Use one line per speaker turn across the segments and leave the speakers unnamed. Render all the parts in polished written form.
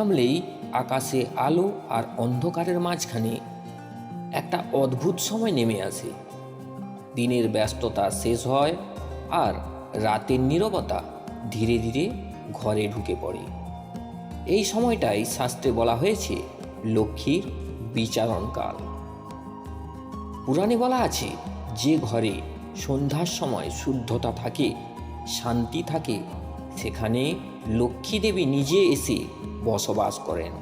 নামলেই আকাশে আলো আর অন্ধকারের মাঝখানে একটা অদ্ভুত সময় নেমে আসে। দিনের ব্যস্ততা শেষ হয় আর রাতের নীরবতা ধীরে ধীরে ঘরে ঢুকে পড়ে। এই সময়টাই শাস্ত্রে বলা হয়েছে লক্ষ্মীর বিচারণকাল। পুরাণে বলা আছে, যে ঘরে সন্ধ্যার সময় শুদ্ধতা থাকে, শান্তি থাকে, সেখানে লক্ষ্মী দেবী নিজে এসে বসবাস করেন।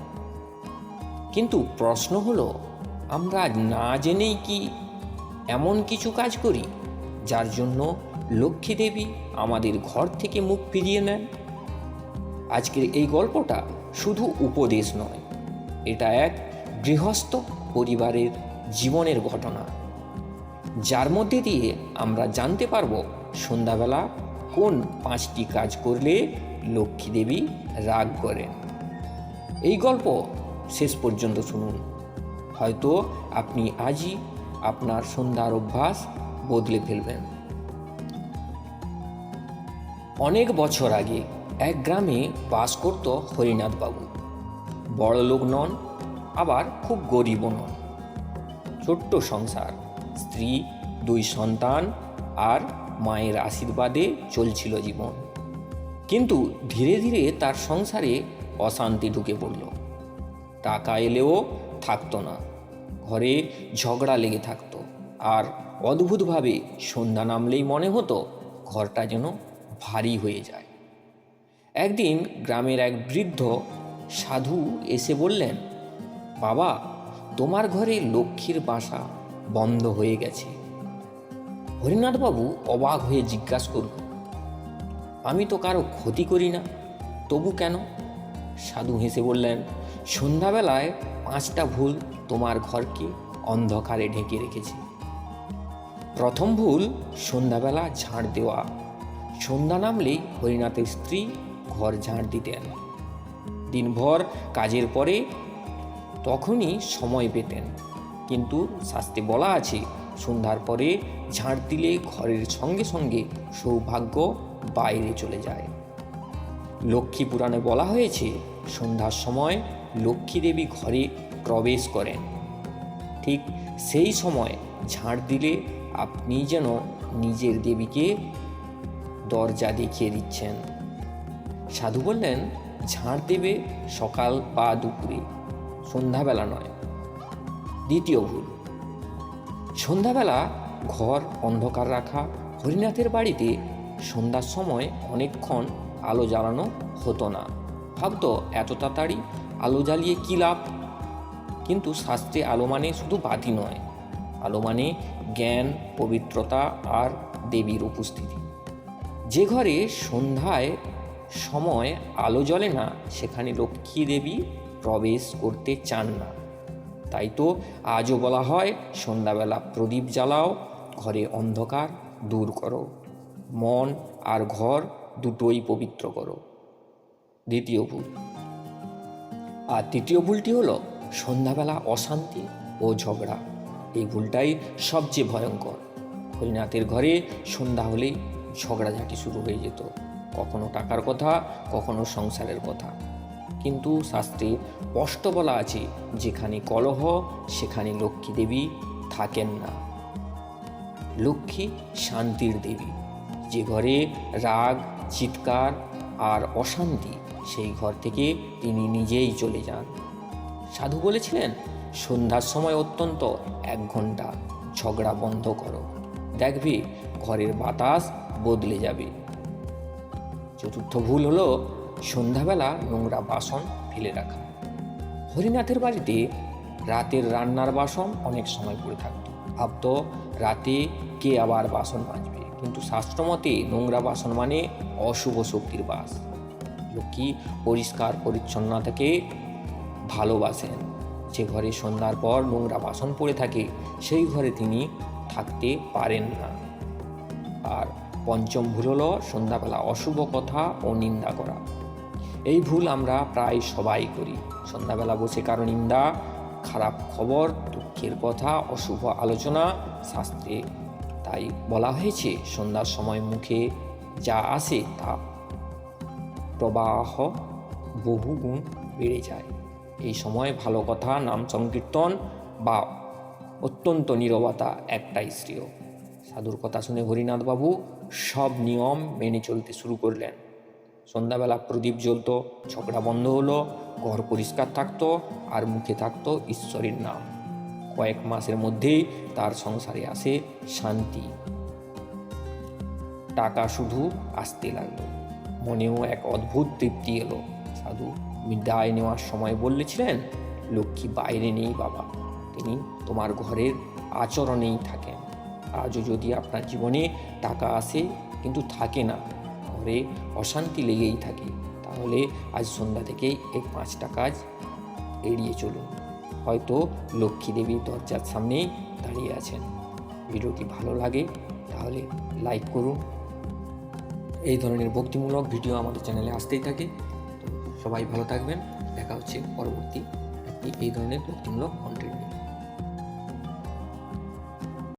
কিন্তু প্রশ্ন হলো, আমরা না জেনেই কি এমন কিছু কাজ করি যার জন্য লক্ষ্মী দেবী আমাদের ঘর থেকে মুখ ফিরিয়ে নেন? আজকের এই গল্পটা শুধু উপদেশ নয়, এটা এক গৃহস্থ পরিবারের জীবনের ঘটনা, যার মধ্যে দিয়ে আমরা জানতে পারবো সন্ধ্যাবেলা কোন 5টি কাজ করলে লক্ষ্মী দেবী রাগ করেন। এই গল্প শেষ পর্যন্ত শুনুন, হয়তো আপনি আজই আপনার সন্ধ্যার অভ্যাস বদলে ফেলবেন। অনেক বছর আগে এক গ্রামে বাস করত হরিনাথ বাবু। বড় লোক নন, আবার খুব গরিবও নন। ছোট্ট সংসার, স্ত্রী, 2 সন্তান আর মায়ের আশীর্বাদে চলছিল জীবন। কিন্তু ধীরে ধীরে তার সংসারে অশান্তি ঢুকে পড়ল। টাকা এলেও থাকতো না, ঘরে ঝগড়া লেগে থাকতো, আর অদ্ভুতভাবে সন্ধ্যা নামলেই মনে হতো ঘরটা যেন ভারী হয়ে যায়। একদিন গ্রামের এক বৃদ্ধ সাধু এসে বললেন, বাবা, তোমার ঘরে লক্ষ্মীর বাসা বন্ধ হয়ে গেছে। হরিনাথবাবু অবাক হয়ে জিজ্ঞাসা করল, আমি তো কারো ক্ষতি করি না, তবু কেন? সাধু হেসে বললেন, সন্ধ্যাবেলায় 5টা ভুল তোমার ঘরকে অন্ধকারে ঢেকে রেখেছে। প্রথম ভুল, সন্ধ্যাবেলা ঝাড় দেওয়া। সন্ধ্যা নামলেই হরিনাথের স্ত্রী ঘর ঝাড় দিতেন। দিনভর কাজের পরে তখনই সময় পেতেন, কিন্তু শাস্ত্রে বলা আছে সন্ধ্যার পরে ঝাড় দিলে ঘরের সঙ্গে সঙ্গে সৌভাগ্য বাইরে চলে যায়। লক্ষ্মী পুরাণে বলা হয়েছে সন্ধ্যার সময় লক্ষ্মী দেবী ঘরে প্রবেশ করেন। ঠিক সেই সময় ঝাড় দিলে আপনি যেন নিজের দেবীকে দরজা দেখিয়ে দিচ্ছেন। সাধু বললেন, ঝাড় দেবে সকাল বা দুপুরে, সন্ধ্যাবেলা নয়। দ্বিতীয় ভুল, সন্ধ্যাবেলা ঘর অন্ধকার রাখা। হরিনাথের বাড়িতে সন্ধ্যার সময় অনেকক্ষণ আলো জ্বালানো হতো না। ভাবতো এত তাড়াতাড়ি আলো জ্বালিয়ে কী লাভ? কিন্তু শাস্ত্রে আলো মানে শুধু বাতি নয়, আলো মানে জ্ঞান, পবিত্রতা আর দেবীর উপস্থিতি। যে ঘরে সন্ধ্যায় সময় আলো জ্বলে না, সেখানে লক্ষ্মী দেবী প্রবেশ করতে চান না। তাই তো আজও বলা হয় সন্ধ্যাবেলা প্রদীপ জ্বালাও, ঘরে অন্ধকার দূর করো, মন আর ঘর দুটোই পবিত্র করো। দ্বিতীয় ভুল। আর তৃতীয় ভুলটি হলো সন্ধ্যাবেলা অশান্তি ও ঝগড়া। এই ভুলটাই সবচেয়ে ভয়ঙ্কর। হরিনাথের ঘরে সন্ধ্যা হলেই ঝগড়াঝাঁটি শুরু হয়ে যেত, কখনো টাকার কথা, কখনো সংসারের কথা। কিন্তু শাস্ত্রে স্পষ্ট বলা আছে, যেখানে কলহ সেখানে লক্ষ্মী দেবী থাকেন না। লক্ষ্মী শান্তির দেবী। যে ঘরে রাগ, চিৎকার আর অশান্তি, সেই ঘর থেকে তিনি নিজেই চলে যান। সাধু বলেছিলেন, সন্ধ্যার সময় অত্যন্ত 1 ঘন্টা ঝগড়া বন্ধ করো, দেখবে ঘরের বাতাস বদলে যাবে। চতুর্থ ভুল হলো সন্ধ্যাবেলা নোংরা বাসন ফেলে রাখা। হরিনাথের বাড়িতে রাতের রান্নার বাসন অনেক সময় পড়ে থাকত। ভাবতো রাতে কে আবার বাসন মাজবে, কিন্তু শাস্ত্রমতে নোংরা বাসন মানে অশুভ শক্তির বাস। লক্ষ্মী পরিষ্কার পরিচ্ছন্নতাকে ভালোবাসেন। যে ঘরে সন্ধ্যার পর নোংরা বাসন পড়ে থাকে, সেই ঘরে তিনি থাকতে পারেন না। আর পঞ্চম ভুল হলো সন্ধ্যাবেলা অশুভ কথা ও নিন্দা করা। এই ভুল আমরা প্রায় সবাই করি। সন্ধ্যাবেলা বসে কারো নিন্দা, খারাপ খবর, দুঃখের কথা, অশুভ আলোচনা। শাস্ত্রে তাই বলা হয়েছে সন্ধ্যার সময় মুখে যা আসে তা প্রবাহ বহুগুণ বেড়ে যায়। এই সময় ভালো কথা, নাম সংকীর্তন বা অত্যন্ত নীরবতা একটাই শ্রেয়। সাধুর কথা শুনে হরিনাথবাবু সব নিয়ম মেনে চলতে শুরু করলেন। সন্ধ্যাবেলা প্রদীপ জ্বলত, ঝগড়া বন্ধ হলো, ঘর পরিষ্কার থাকতো, আর মুখে থাকতো ঈশ্বরের নাম। কয়েক মাসের মধ্যেই তার সংসারে আসে শান্তি। টাকা শুধু আসতে লাগলো, মনেও এক অদ্ভুত তৃপ্তি এলো। সাধু বিদায় নেওয়ার সময় বলেছিলেন, লক্ষ্মী বাইরে নেই বাবা, তিনি তোমার ঘরের আচরণেই থাকেন। আজও যদি আপনার জীবনে টাকা আসে কিন্তু থাকে না, ঘরে অশান্তি লেগেই থাকে, তাহলে আজ সন্ধ্যা থেকেই এই 5টা কাজ এড়িয়ে চলুন। হয়তো লক্ষ্মী দেবী দরজার সামনেই দাঁড়িয়ে আছেন। ভিডিওটি ভালো লাগে তাহলে লাইক করুন। এই ধরনের ভক্তিমূলক ভিডিও আমাদের চ্যানেলে আসতেই থাকে। তো সবাই ভালো থাকবেন, দেখা হচ্ছে পরবর্তী এই ধরনের ভক্তিমূলক কন্টেন্ট নিয়ে।